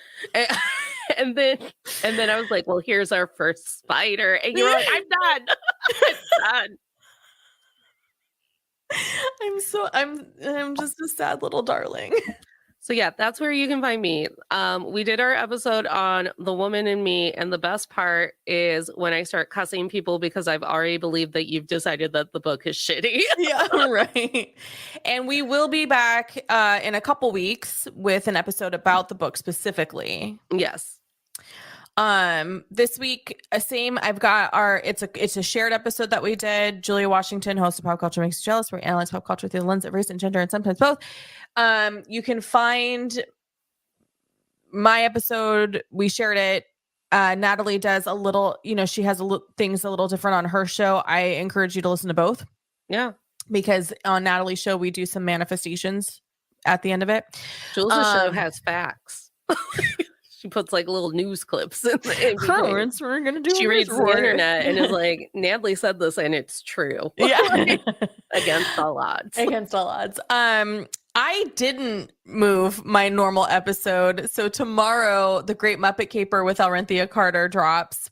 And then I was like, well, here's our first spider. And you were like, I'm done. I'm done. I'm just a sad little darling. So yeah, that's where you can find me. We did our episode on The Woman in Me, and the best part is when I start cussing people because I've already believed that you've decided that the book is shitty. Yeah, right. And we will be back in a couple weeks with an episode about the book specifically. Yes. This week, I've got it's a shared episode that we did. Julia Washington, host of Pop Culture Makes You Jealous, where we analyze pop culture through the lens of race and gender, and sometimes both. You can find my episode. We shared it. Natalie does a little, she has things a little different on her show. I encourage you to listen to both. Yeah. Because on Natalie's show, we do some manifestations at the end of it. Jules' show has facts. She puts little news clips in we're gonna do. She reads the internet and is like, Natalie said this and it's true. Yeah. Against all odds. Against all odds. I didn't move my normal episode. So tomorrow, The Great Muppet Caper with Alrenthia Carter drops.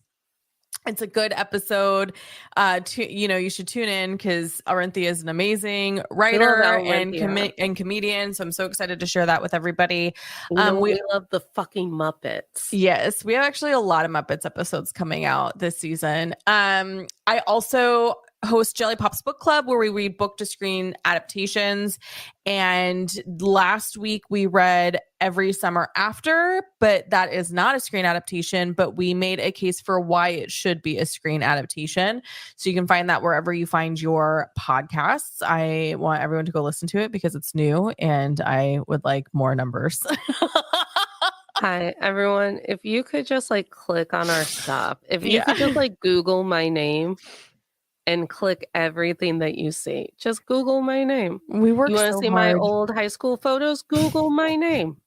It's a good episode. You should tune in because Arinthia is an amazing We love writer and Alinthia. comedian. So I'm so excited to share that with everybody. You know what? We We love the fucking Muppets. Yes, we have actually a lot of Muppets episodes coming out this season. I also host Jelly Pop's Book Club where we read book to screen adaptations. And last week we read Every Summer After, but that is not a screen adaptation, but we made a case for why it should be a screen adaptation. So you can find that wherever you find your podcasts. I want everyone to go listen to it because it's new and I would like more numbers. Hi, everyone. If you could just like click on our stuff, if you could just like Google my name and click everything that you see, just Google my name. We work You want to so see my hard. old high school photos? Google my name.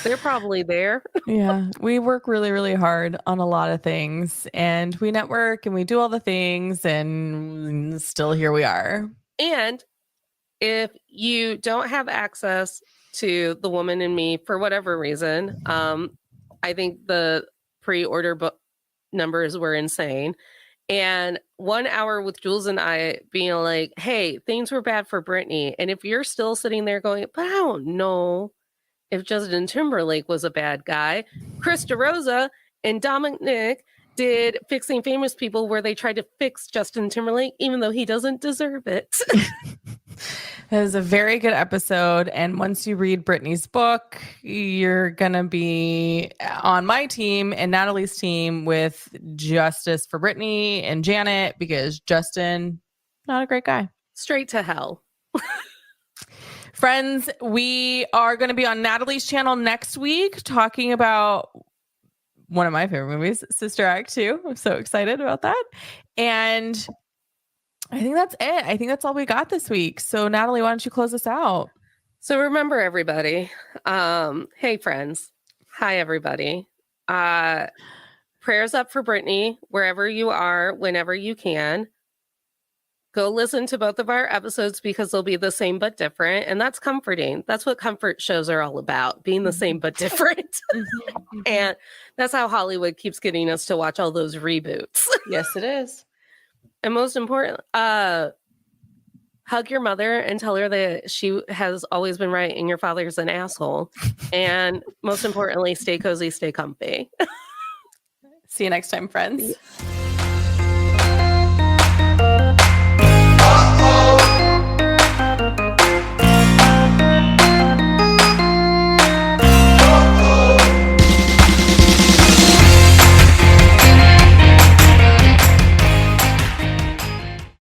They're probably there. Yeah, we work really, really hard on a lot of things and we network and we do all the things and still here we are. And if you don't have access to The Woman in Me for whatever reason, I think the pre-order book numbers were insane. And 1 hour with Jules and I being like, hey, things were bad for Britney. And if you're still sitting there going, but I don't know if Justin Timberlake was a bad guy, Chris DeRosa and Dominic did Fixing Famous People where they tried to fix Justin Timberlake, even though he doesn't deserve it. It is a very good episode. And once you read Brittany's book, you're going to be on my team and Natalie's team with justice for Brittany and Janet because Justin, not a great guy. Straight to hell. Friends, we are going to be on Natalie's channel next week talking about one of my favorite movies, Sister Act 2. I'm so excited about that. And I think that's it. I think that's all we got this week. So Natalie, why don't you close us out? So remember, everybody. Hey, friends. Hi, everybody. Prayers up for Brittany, wherever you are, whenever you can. Go listen to both of our episodes because they'll be the same but different. And that's comforting. That's what comfort shows are all about, being the same but different. And that's how Hollywood keeps getting us to watch all those reboots. Yes, it is. And most important, hug your mother and tell her that she has always been right and your father's an asshole. And most importantly, stay cozy, stay comfy. See you next time, friends.